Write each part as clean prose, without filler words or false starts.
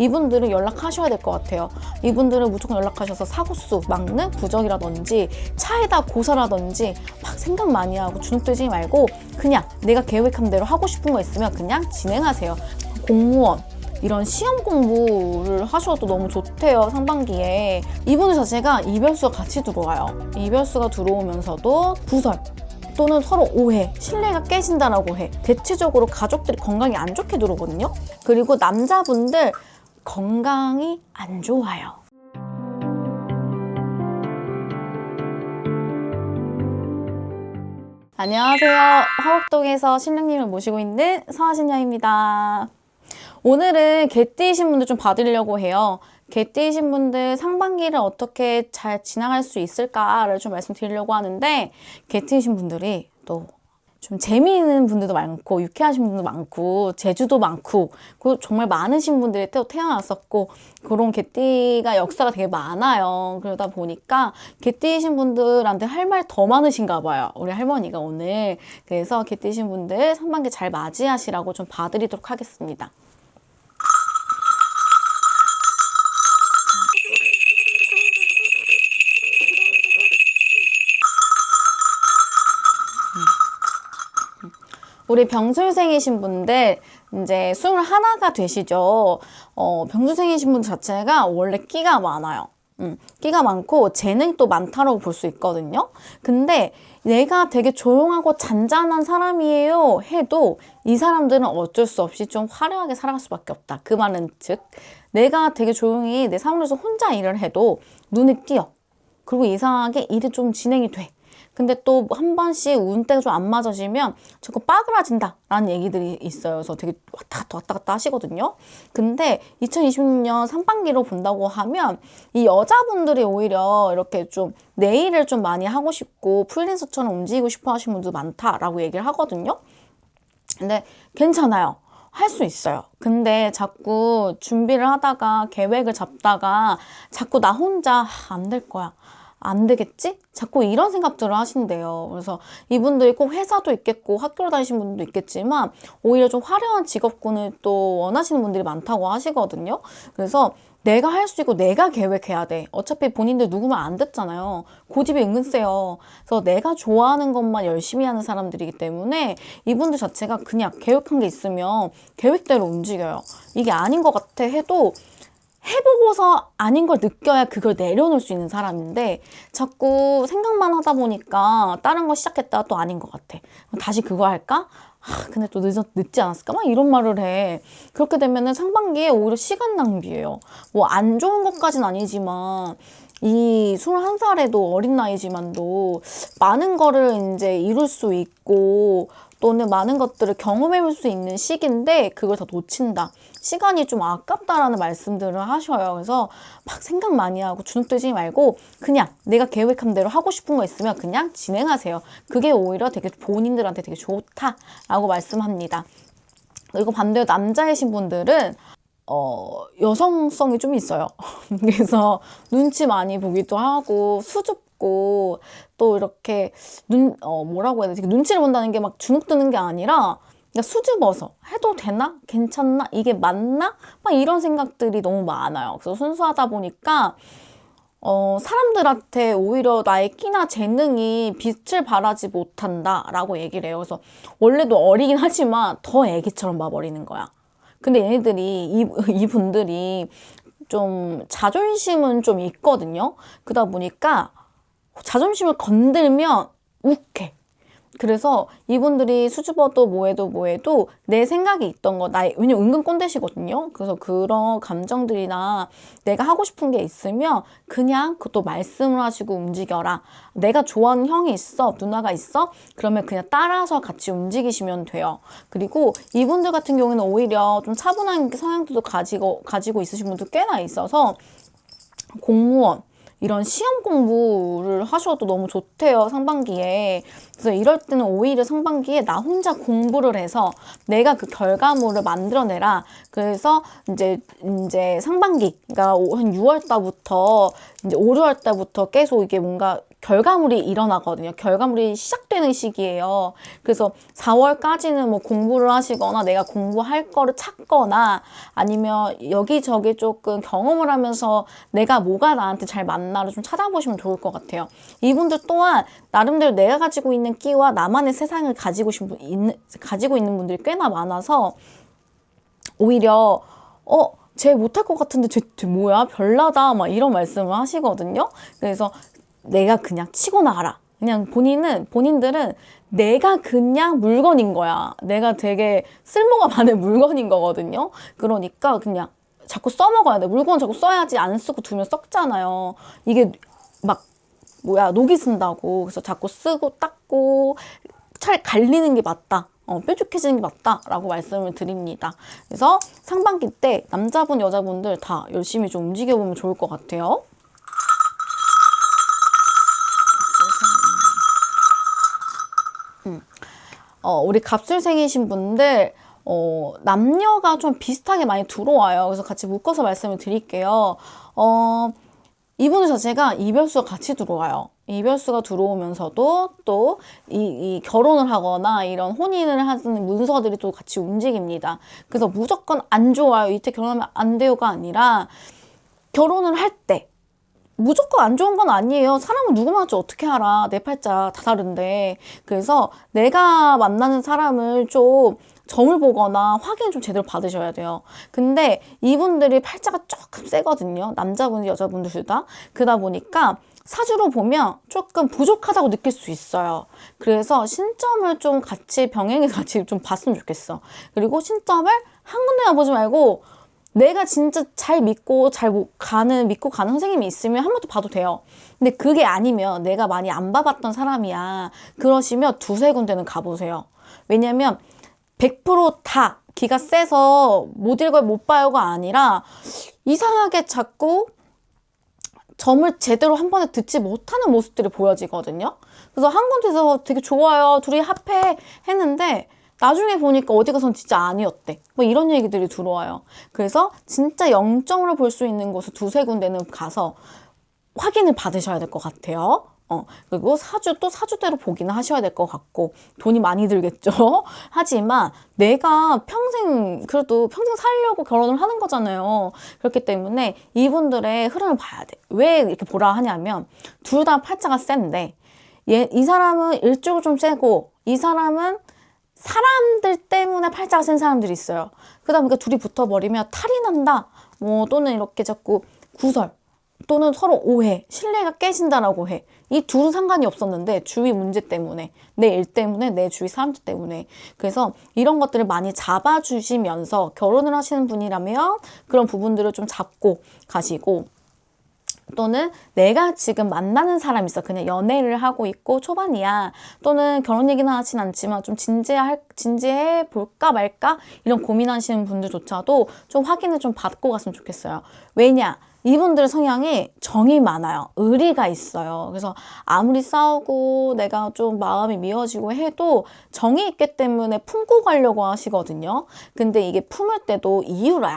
이분들은 연락하셔야 될 것 같아요. 이분들은 무조건 연락하셔서 사고수 막는 부적이라든지 차에다 고사라든지 막 생각 많이 하고 주눅들지 말고 그냥 내가 계획한 대로 하고 싶은 거 있으면 그냥 진행하세요. 공무원 이런 시험 공부를 하셔도 너무 좋대요. 상반기에 이분들 자체가 이별수가 같이 들어와요. 이별수가 들어오면서도 구설 또는 서로 오해, 신뢰가 깨진다라고 해. 대체적으로 가족들이 건강이 안 좋게 들어오거든요. 그리고 남자분들 건강이 안 좋아요. 안녕하세요. 화곡동에서 신령님을 모시고 있는 서하신녀입니다. 오늘은 개띠이신 분들 좀 봐드리려고 해요. 개띠이신 분들 상반기를 어떻게 잘 지나갈 수 있을까를 좀 말씀드리려고 하는데, 개띠이신 분들이 또 좀 재미있는 분들도 많고 유쾌하신 분들도 많고 재주도 많고 정말 많으신 분들이 또 태어났었고 그런 개띠가 역사가 되게 많아요. 그러다 보니까 개띠이신 분들한테 할 말 더 많으신가 봐요. 우리 할머니가 오늘. 그래서 개띠이신 분들 상반기 잘 맞이하시라고 좀 봐드리도록 하겠습니다. 우리 병술생이신 분들 이제 21가 되시죠. 병술생이신 분 자체가 원래 끼가 많아요. 끼가 많고 재능도 많다고 볼 수 있거든요. 근데 내가 되게 조용하고 잔잔한 사람이에요 해도 이 사람들은 어쩔 수 없이 좀 화려하게 살아갈 수밖에 없다. 그 말은 즉 내가 되게 조용히 내 사무실에서 혼자 일을 해도 눈에 띄어. 그리고 이상하게 일이 좀 진행이 돼. 근데 또 한 번씩 운때가 좀 안 맞아지면 자꾸 빠그라진다 라는 얘기들이 있어요. 그래서 되게 왔다 갔다 하시거든요. 근데 2026년 상반기로 본다고 하면 이 여자분들이 오히려 이렇게 좀 내 일을 좀 많이 하고 싶고 프리랜서처럼 움직이고 싶어 하시는 분들 많다라고 얘기를 하거든요. 근데 괜찮아요. 할 수 있어요. 근데 자꾸 준비를 하다가 계획을 잡다가 자꾸 나 혼자 안 될 거야. 안 되겠지? 자꾸 이런 생각들을 하신대요. 그래서 이분들이 꼭 회사도 있겠고 학교를 다니신 분들도 있겠지만 오히려 좀 화려한 직업군을 또 원하시는 분들이 많다고 하시거든요. 그래서 내가 할 수 있고 내가 계획해야 돼. 어차피 본인들 누구 말 안 듣잖아요. 고집이 은근 세요. 그래서 내가 좋아하는 것만 열심히 하는 사람들이기 때문에 이분들 자체가 그냥 계획한 게 있으면 계획대로 움직여요. 이게 아닌 것 같아 해도 해보고서 아닌 걸 느껴야 그걸 내려놓을 수 있는 사람인데 자꾸 생각만 하다 보니까 다른 거 시작했다가 또 아닌 것 같아. 다시 그거 할까? 근데 또 늦지 않았을까? 막 이런 말을 해. 그렇게 되면은 상반기에 오히려 시간 낭비예요. 뭐 안 좋은 것까진 아니지만 이 21살에도 어린 나이지만도 많은 거를 이제 이룰 수 있고 또는 많은 것들을 경험해볼 수 있는 시기인데 그걸 다 놓친다. 시간이 좀 아깝다라는 말씀들을 하셔요. 그래서 막 생각 많이 하고 주눅들지 말고 그냥 내가 계획한 대로 하고 싶은 거 있으면 그냥 진행하세요. 그게 오히려 되게 본인들한테 되게 좋다라고 말씀합니다. 그리고 반대로 남자이신 분들은 여성성이 좀 있어요. 그래서 눈치 많이 보기도 하고 수줍고 또 이렇게 뭐라고 해야 되지? 눈치를 본다는 게 막 주눅 드는 게 아니라 그냥 수줍어서 해도 되나? 괜찮나? 이게 맞나? 막 이런 생각들이 너무 많아요. 그래서 순수하다 보니까 사람들한테 오히려 나의 끼나 재능이 빛을 발하지 못한다 라고 얘기를 해요. 그래서 원래도 어리긴 하지만 더 애기처럼 봐버리는 거야. 근데 얘네들이 이분들이 좀 자존심은 좀 있거든요. 그러다 보니까 자존심을 건들면 욱해. 그래서 이분들이 수줍어도 뭐해도 내 생각이 있던 거, 왜냐면 은근 꼰대시거든요. 그래서 그런 감정들이나 내가 하고 싶은 게 있으면 그냥 그것도 말씀을 하시고 움직여라. 내가 좋아하는 형이 있어, 누나가 있어? 그러면 그냥 따라서 같이 움직이시면 돼요. 그리고 이분들 같은 경우에는 오히려 좀 차분한 성향들도 가지고 있으신 분도 꽤나 있어서 공무원, 이런 시험 공부를 하셔도 너무 좋대요, 상반기에. 그래서 이럴 때는 오히려 상반기에 나 혼자 공부를 해서 내가 그 결과물을 만들어내라. 그래서 이제 상반기, 그러니까 한 6월 달부터 이제 5, 6월 달부터 계속 이게 뭔가 결과물이 일어나거든요. 결과물이 시작되는 시기예요. 그래서 4월까지는 뭐 공부를 하시거나 내가 공부할 거를 찾거나 아니면 여기저기 조금 경험을 하면서 내가 뭐가 나한테 잘 맞나를 좀 찾아보시면 좋을 것 같아요. 이분들 또한 나름대로 내가 가지고 있는 끼와 나만의 세상을 가지고 있는 분들이 꽤나 많아서 오히려 쟤 못할 것 같은데 쟤 뭐야? 별나다. 막 이런 말씀을 하시거든요. 그래서 내가 그냥 치고 나가라. 그냥 본인들은 내가 그냥 물건인 거야. 내가 되게 쓸모가 많은 물건인 거거든요. 그러니까 그냥 자꾸 써먹어야 돼. 물건 자꾸 써야지 안 쓰고 두면 썩잖아요. 이게 막 녹이 쓴다고. 그래서 자꾸 쓰고 닦고 잘 갈리는 게 맞다. 뾰족해지는 게 맞다라고 말씀을 드립니다. 그래서 상반기 때 남자분, 여자분들 다 열심히 좀 움직여보면 좋을 것 같아요. 우리 갑술생이신 분들 남녀가 좀 비슷하게 많이 들어와요. 그래서 같이 묶어서 말씀을 드릴게요. 이분들 자체가 이별수가 같이 들어와요. 이별수가 들어오면서도 또 이 결혼을 하거나 이런 혼인을 하는 문서들이 또 같이 움직입니다. 그래서 무조건 안 좋아요. 이때 결혼하면 안 돼요가 아니라 결혼을 할 때 무조건 안 좋은 건 아니에요. 사람은 누구 만날지 어떻게 알아. 내 팔자 다 다른데. 그래서 내가 만나는 사람을 좀 점을 보거나 확인 좀 제대로 받으셔야 돼요. 근데 이분들이 팔자가 조금 세거든요. 남자분, 여자분들 둘 다. 그러다 보니까 사주로 보면 조금 부족하다고 느낄 수 있어요. 그래서 신점을 좀 같이 병행해서 같이 좀 봤으면 좋겠어. 그리고 신점을 한 군데만 보지 말고 내가 진짜 잘 믿고 가는 선생님이 있으면 한 번 더 봐도 돼요. 근데 그게 아니면 내가 많이 안 봐봤던 사람이야. 그러시면 두세 군데는 가보세요. 왜냐면 100% 기가 세서 못 읽어요, 못 봐요가 아니라 이상하게 자꾸 점을 제대로 한 번에 듣지 못하는 모습들이 보여지거든요. 그래서 한 군데서 되게 좋아요, 둘이 합해 했는데 나중에 보니까 어디 가선 진짜 아니었대. 뭐 이런 얘기들이 들어와요. 그래서 진짜 영점으로 볼 수 있는 곳을 두세 군데는 가서 확인을 받으셔야 될 것 같아요. 그리고 또 사주대로 보기는 하셔야 될 것 같고 돈이 많이 들겠죠. 하지만 내가 그래도 평생 살려고 결혼을 하는 거잖아요. 그렇기 때문에 이분들의 흐름을 봐야 돼. 왜 이렇게 보라 하냐면 둘 다 팔자가 센데 이 사람은 일쪽으로 좀 세고 이 사람은 사람들 때문에 팔자가 센 사람들이 있어요. 그러다 보니까 둘이 붙어버리면 탈이 난다. 또는 이렇게 자꾸 구설 또는 서로 오해, 신뢰가 깨진다라고 해. 이 둘은 상관이 없었는데 주위 문제 때문에, 내 일 때문에, 내 주위 사람들 때문에. 그래서 이런 것들을 많이 잡아주시면서 결혼을 하시는 분이라면 그런 부분들을 좀 잡고 가시고 또는 내가 지금 만나는 사람이 있어. 그냥 연애를 하고 있고 초반이야. 또는 결혼 얘기는 하진 않지만 좀 진지해 볼까 말까? 이런 고민하시는 분들조차도 좀 확인을 좀 받고 갔으면 좋겠어요. 왜냐? 이분들 성향이 정이 많아요. 의리가 있어요. 그래서 아무리 싸우고 내가 좀 마음이 미워지고 해도 정이 있기 때문에 품고 가려고 하시거든요. 근데 이게 품을 때도 이유를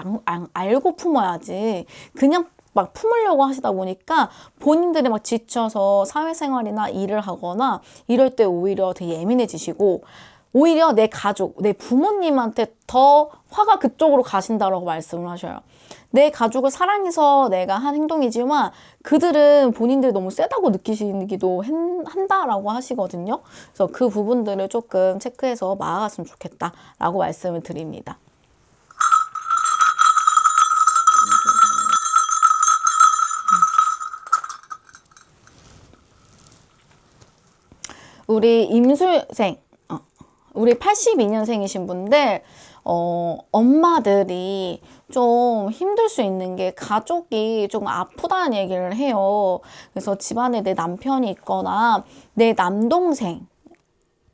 알고 품어야지. 그냥 막 품으려고 하시다 보니까 본인들이 막 지쳐서 사회생활이나 일을 하거나 이럴 때 오히려 되게 예민해지시고 오히려 내 가족, 내 부모님한테 더 화가 그쪽으로 가신다라고 말씀을 하셔요. 내 가족을 사랑해서 내가 한 행동이지만 그들은 본인들이 너무 세다고 느끼시기도 한다라고 하시거든요. 그래서 그 부분들을 조금 체크해서 나아갔으면 좋겠다라고 말씀을 드립니다. 우리 임술생, 우리 82년생이신 분들, 엄마들이 좀 힘들 수 있는 게 가족이 조금 아프다는 얘기를 해요. 그래서 집안에 내 남편이 있거나 내 남동생,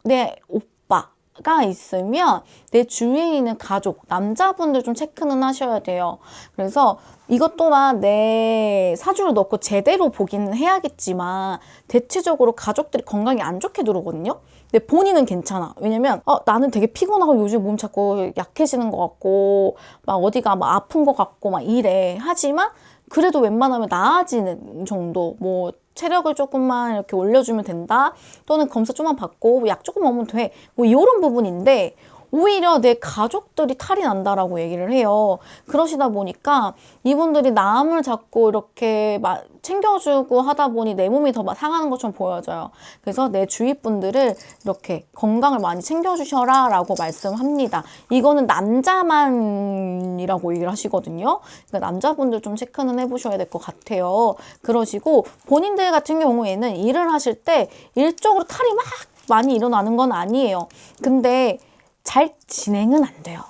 내 오빠가 있으면 내 주위에 있는 가족, 남자분들 좀 체크는 하셔야 돼요. 그래서 이것 또한 내 사주를 넣고 제대로 보기는 해야겠지만 대체적으로 가족들이 건강이 안 좋게 들어오거든요. 근데 본인은 괜찮아. 왜냐면 나는 되게 피곤하고 요즘 몸 자꾸 약해지는 것 같고 막 어디가 막 아픈 것 같고 막 이래. 하지만 그래도 웬만하면 나아지는 정도, 뭐 체력을 조금만 이렇게 올려주면 된다, 또는 검사 좀만 받고 약 조금 먹으면 돼, 뭐 이런 부분인데 오히려 내 가족들이 탈이 난다라고 얘기를 해요. 그러시다 보니까 이분들이 남을 자꾸 이렇게 챙겨주고 하다 보니 내 몸이 더 상하는 것처럼 보여져요. 그래서 내 주위 분들을 이렇게 건강을 많이 챙겨주셔라 라고 말씀합니다. 이거는 남자만이라고 얘기를 하시거든요. 그러니까 남자분들 좀 체크는 해보셔야 될 것 같아요. 그러시고 본인들 같은 경우에는 일을 하실 때 일적으로 탈이 막 많이 일어나는 건 아니에요. 근데 잘 진행은 안 돼요.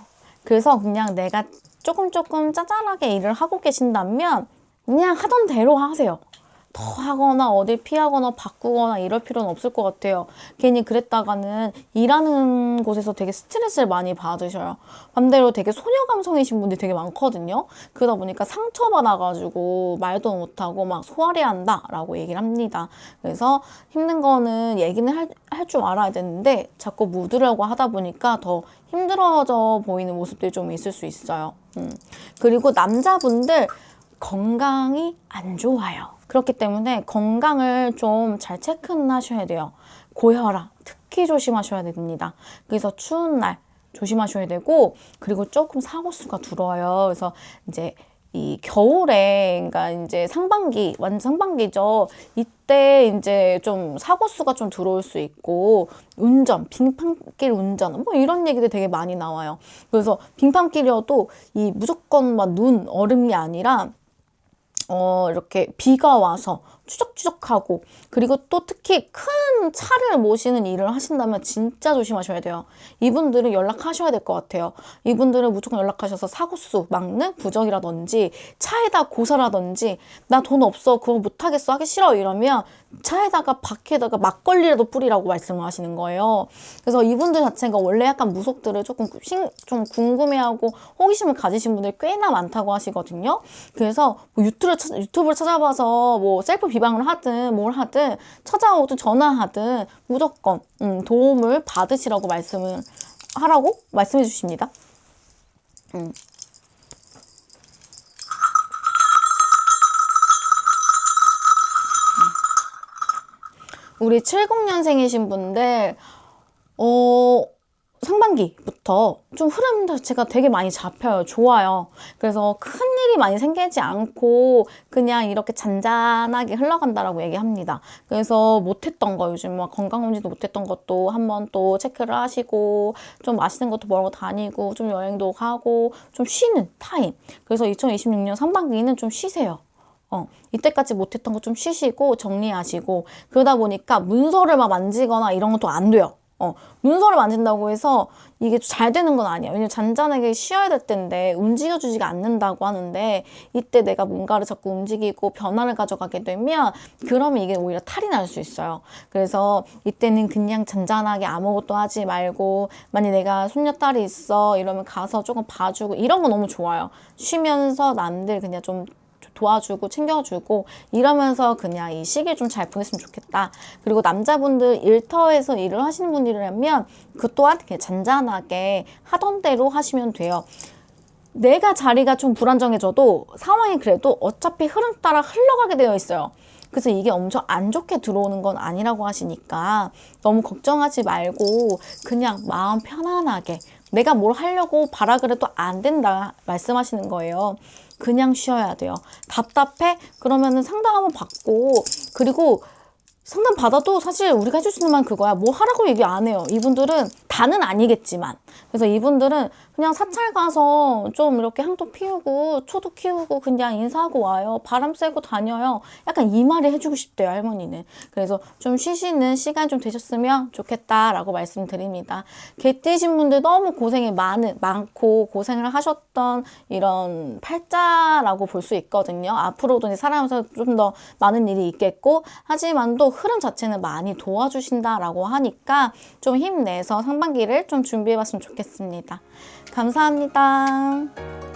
그래서 그냥 내가 조금 짜잘하게 일을 하고 계신다면 그냥 하던 대로 하세요. 더 하거나 어딜 피하거나 바꾸거나 이럴 필요는 없을 것 같아요. 괜히 그랬다가는 일하는 곳에서 되게 스트레스를 많이 받으셔요. 반대로 되게 소녀 감성이신 분들이 되게 많거든요. 그러다 보니까 상처받아가지고 말도 못하고 막 소화해야 한다라고 얘기를 합니다. 그래서 힘든 거는 얘기는 할 줄 알아야 되는데 자꾸 묻으려고 하다 보니까 더 힘들어져 보이는 모습들이 좀 있을 수 있어요. 그리고 남자분들 건강이 안 좋아요. 그렇기 때문에 건강을 좀 잘 체크는 하셔야 돼요. 고혈압 특히 조심하셔야 됩니다. 그래서 추운 날 조심하셔야 되고, 그리고 조금 사고수가 들어와요. 그래서 이제 이 겨울에, 그러니까 이제 상반기, 완전 상반기죠. 이때 이제 좀 사고수가 좀 들어올 수 있고, 운전, 빙판길 운전, 뭐 이런 얘기들 되게 많이 나와요. 그래서 빙판길이어도 이 무조건 막 눈, 얼음이 아니라 이렇게 비가 와서 추적추적하고, 그리고 또 특히 큰 차를 모시는 일을 하신다면 진짜 조심하셔야 돼요. 이분들은 연락하셔야 될 것 같아요. 이분들은 무조건 연락하셔서 사고수 막는 부적이라든지 차에다 고사라든지 나 돈 없어 그거 못하겠어 하기 싫어 이러면 차에다가 바퀴에다가 막걸리라도 뿌리라고 말씀을 하시는 거예요. 그래서 이분들 자체가 원래 약간 무속들을 조금 좀 궁금해하고 호기심을 가지신 분들이 꽤나 많다고 하시거든요. 그래서 뭐 유튜브를 찾아봐서 뭐 셀프 비방을 하든 뭘 하든 찾아오든 전화하든 무조건 도움을 받으시라고 하라고 말씀해 주십니다. 우리 70년생이신 분들 상반기부터 좀 흐름 자체가 되게 많이 잡혀요. 좋아요. 그래서 큰 일이 많이 생기지 않고 그냥 이렇게 잔잔하게 흘러간다라고 얘기합니다. 그래서 못했던 거, 요즘 막 건강검진도 못했던 것도 한번 또 체크를 하시고, 좀 맛있는 것도 먹으러 다니고, 좀 여행도 가고, 좀 쉬는 타임. 그래서 2026년 상반기는 좀 쉬세요. 이때까지 못했던 거 좀 쉬시고 정리하시고, 그러다 보니까 문서를 막 만지거나 이런 것도 안 돼요. 문서를 만진다고 해서 이게 잘 되는 건 아니에요. 왜냐면 잔잔하게 쉬어야 될 텐데 움직여주지가 않는다고 하는데, 이때 내가 뭔가를 자꾸 움직이고 변화를 가져가게 되면 그러면 이게 오히려 탈이 날 수 있어요. 그래서 이때는 그냥 잔잔하게 아무것도 하지 말고, 만약 내가 손녀딸이 있어 이러면 가서 조금 봐주고 이런 거 너무 좋아요. 쉬면서 남들 그냥 좀 도와주고 챙겨주고 이러면서 그냥 이 시기를 좀 잘 보냈으면 좋겠다. 그리고 남자분들 일터에서 일을 하시는 분들이라면 그 또한 그냥 잔잔하게 하던 대로 하시면 돼요. 내가 자리가 좀 불안정해져도 상황이 그래도 어차피 흐름 따라 흘러가게 되어 있어요. 그래서 이게 엄청 안 좋게 들어오는 건 아니라고 하시니까 너무 걱정하지 말고 그냥 마음 편안하게, 내가 뭘 하려고 바라 그래도 안 된다 말씀하시는 거예요. 그냥 쉬어야 돼요. 답답해? 그러면은 상담 한번 받고, 그리고 상담 받아도 사실 우리가 해줄 수 있는 말 그거야. 뭐 하라고 얘기 안 해요. 이분들은 다는 아니겠지만. 그래서 이분들은 그냥 사찰 가서 좀 이렇게 향도 피우고 초도 키우고 그냥 인사하고 와요. 바람 쐬고 다녀요. 약간 이 말을 해주고 싶대요, 할머니는. 그래서 좀 쉬시는 시간 좀 되셨으면 좋겠다라고 말씀드립니다. 개띠신 분들 너무 고생이 많고 고생을 하셨던 이런 팔자라고 볼 수 있거든요. 앞으로도 이제 살아가면서 좀 더 많은 일이 있겠고, 하지만 또 흐름 자체는 많이 도와주신다라고 하니까 좀 힘내서 상반기를 좀 준비해봤으면 좋겠습니다. 감사합니다.